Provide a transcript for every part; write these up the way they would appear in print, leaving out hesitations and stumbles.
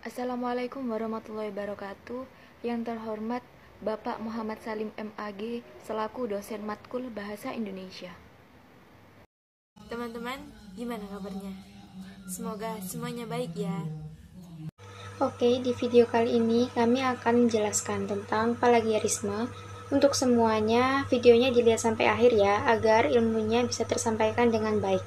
Assalamualaikum warahmatullahi wabarakatuh. Yang terhormat Bapak Muhammad Salim MAG selaku dosen matkul Bahasa Indonesia. Teman-teman, gimana kabarnya? Semoga semuanya baik ya. Oke, di video kali ini kami akan menjelaskan tentang plagiarisme. Untuk semuanya, videonya dilihat sampai akhir ya, agar ilmunya bisa tersampaikan dengan baik.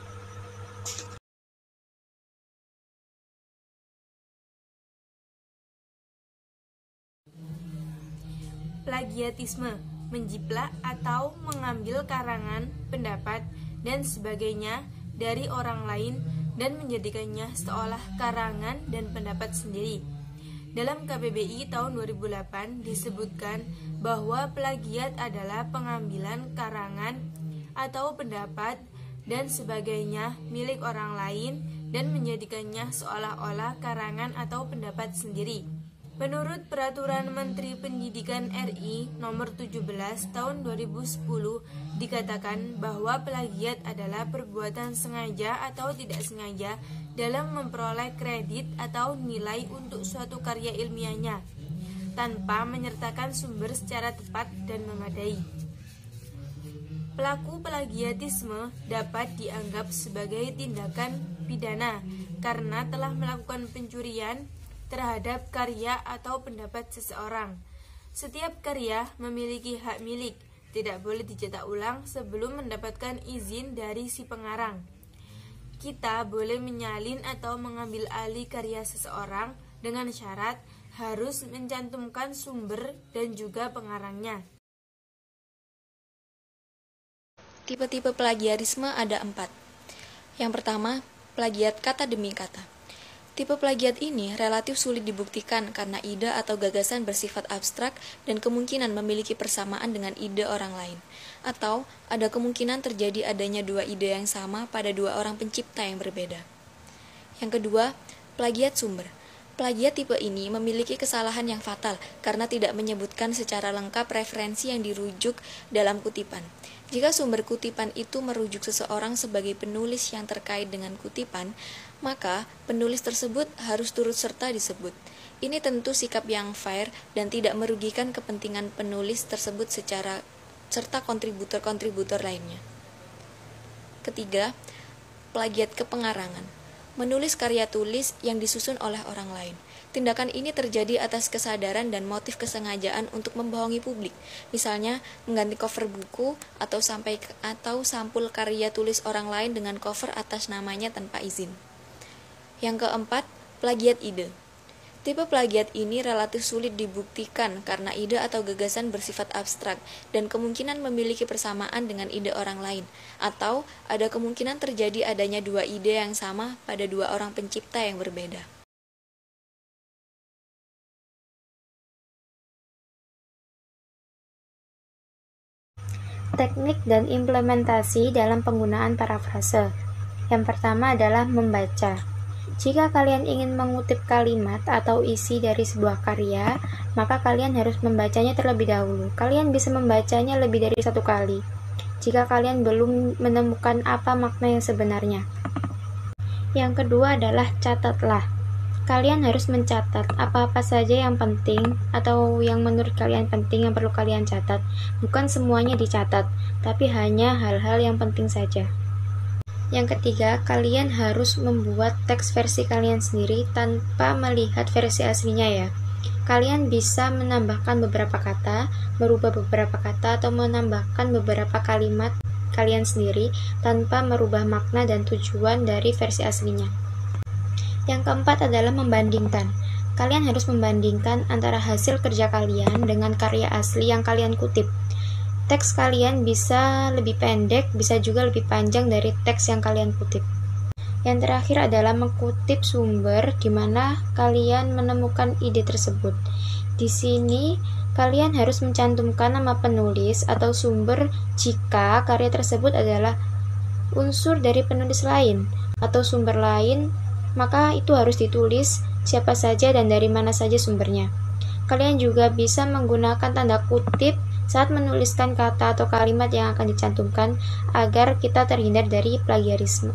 Plagiatisme, menjiplak atau mengambil karangan, pendapat, dan sebagainya dari orang lain dan menjadikannya seolah karangan dan pendapat sendiri. Dalam KBBI tahun 2008 disebutkan bahwa plagiat adalah pengambilan karangan atau pendapat dan sebagainya milik orang lain dan menjadikannya seolah-olah karangan atau pendapat sendiri. Menurut Peraturan Menteri Pendidikan RI Nomor 17 Tahun 2010 dikatakan bahwa plagiat adalah perbuatan sengaja atau tidak sengaja dalam memperoleh kredit atau nilai untuk suatu karya ilmiahnya tanpa menyertakan sumber secara tepat dan memadai. Pelaku plagiatisme dapat dianggap sebagai tindakan pidana karena telah melakukan pencurian terhadap karya atau pendapat seseorang. Setiap karya memiliki hak milik, tidak boleh dicetak ulang sebelum mendapatkan izin dari si pengarang. Kita boleh menyalin atau mengambil alih karya seseorang dengan syarat harus mencantumkan sumber dan juga pengarangnya. Tipe-tipe plagiarisme ada 4. Yang pertama, plagiat kata demi kata. Tipe plagiat ini relatif sulit dibuktikan karena ide atau gagasan bersifat abstrak dan kemungkinan memiliki persamaan dengan ide orang lain. Atau ada kemungkinan terjadi adanya dua ide yang sama pada dua orang pencipta yang berbeda. Yang kedua, plagiat sumber. Plagiat tipe ini memiliki kesalahan yang fatal karena tidak menyebutkan secara lengkap referensi yang dirujuk dalam kutipan. Jika sumber kutipan itu merujuk seseorang sebagai penulis yang terkait dengan kutipan, maka penulis tersebut harus turut serta disebut. Ini tentu sikap yang fair dan tidak merugikan kepentingan penulis tersebut serta kontributor-kontributor lainnya. Ketiga, plagiat kepengarangan. Menulis karya tulis yang disusun oleh orang lain. Tindakan ini terjadi atas kesadaran dan motif kesengajaan untuk membohongi publik. Misalnya, mengganti cover buku atau sampul karya tulis orang lain dengan cover atas namanya tanpa izin. Yang keempat, plagiat ide. Tipe plagiat ini relatif sulit dibuktikan karena ide atau gagasan bersifat abstrak dan kemungkinan memiliki persamaan dengan ide orang lain, atau ada kemungkinan terjadi adanya dua ide yang sama pada dua orang pencipta yang berbeda. Teknik dan implementasi dalam penggunaan parafrase. Yang pertama adalah membaca. Jika kalian ingin mengutip kalimat atau isi dari sebuah karya, maka kalian harus membacanya terlebih dahulu. Kalian bisa membacanya lebih dari satu kali, jika kalian belum menemukan apa makna yang sebenarnya. Yang kedua adalah catatlah. Kalian harus mencatat apa-apa saja yang penting atau yang menurut kalian penting yang perlu kalian catat. Bukan semuanya dicatat, tapi hanya hal-hal yang penting saja. Yang ketiga, kalian harus membuat teks versi kalian sendiri tanpa melihat versi aslinya ya. Kalian bisa menambahkan beberapa kata, merubah beberapa kata, atau menambahkan beberapa kalimat kalian sendiri tanpa merubah makna dan tujuan dari versi aslinya. Yang keempat adalah membandingkan. Kalian harus membandingkan antara hasil kerja kalian dengan karya asli yang kalian kutip. Teks kalian bisa lebih pendek, bisa juga lebih panjang dari teks yang kalian kutip. Yang terakhir adalah mengutip sumber di mana kalian menemukan ide tersebut. Di sini, kalian harus mencantumkan nama penulis atau sumber jika karya tersebut adalah unsur dari penulis lain atau sumber lain, maka itu harus ditulis siapa saja dan dari mana saja sumbernya. Kalian juga bisa menggunakan tanda kutip saat menuliskan kata atau kalimat yang akan dicantumkan agar kita terhindar dari plagiarisme.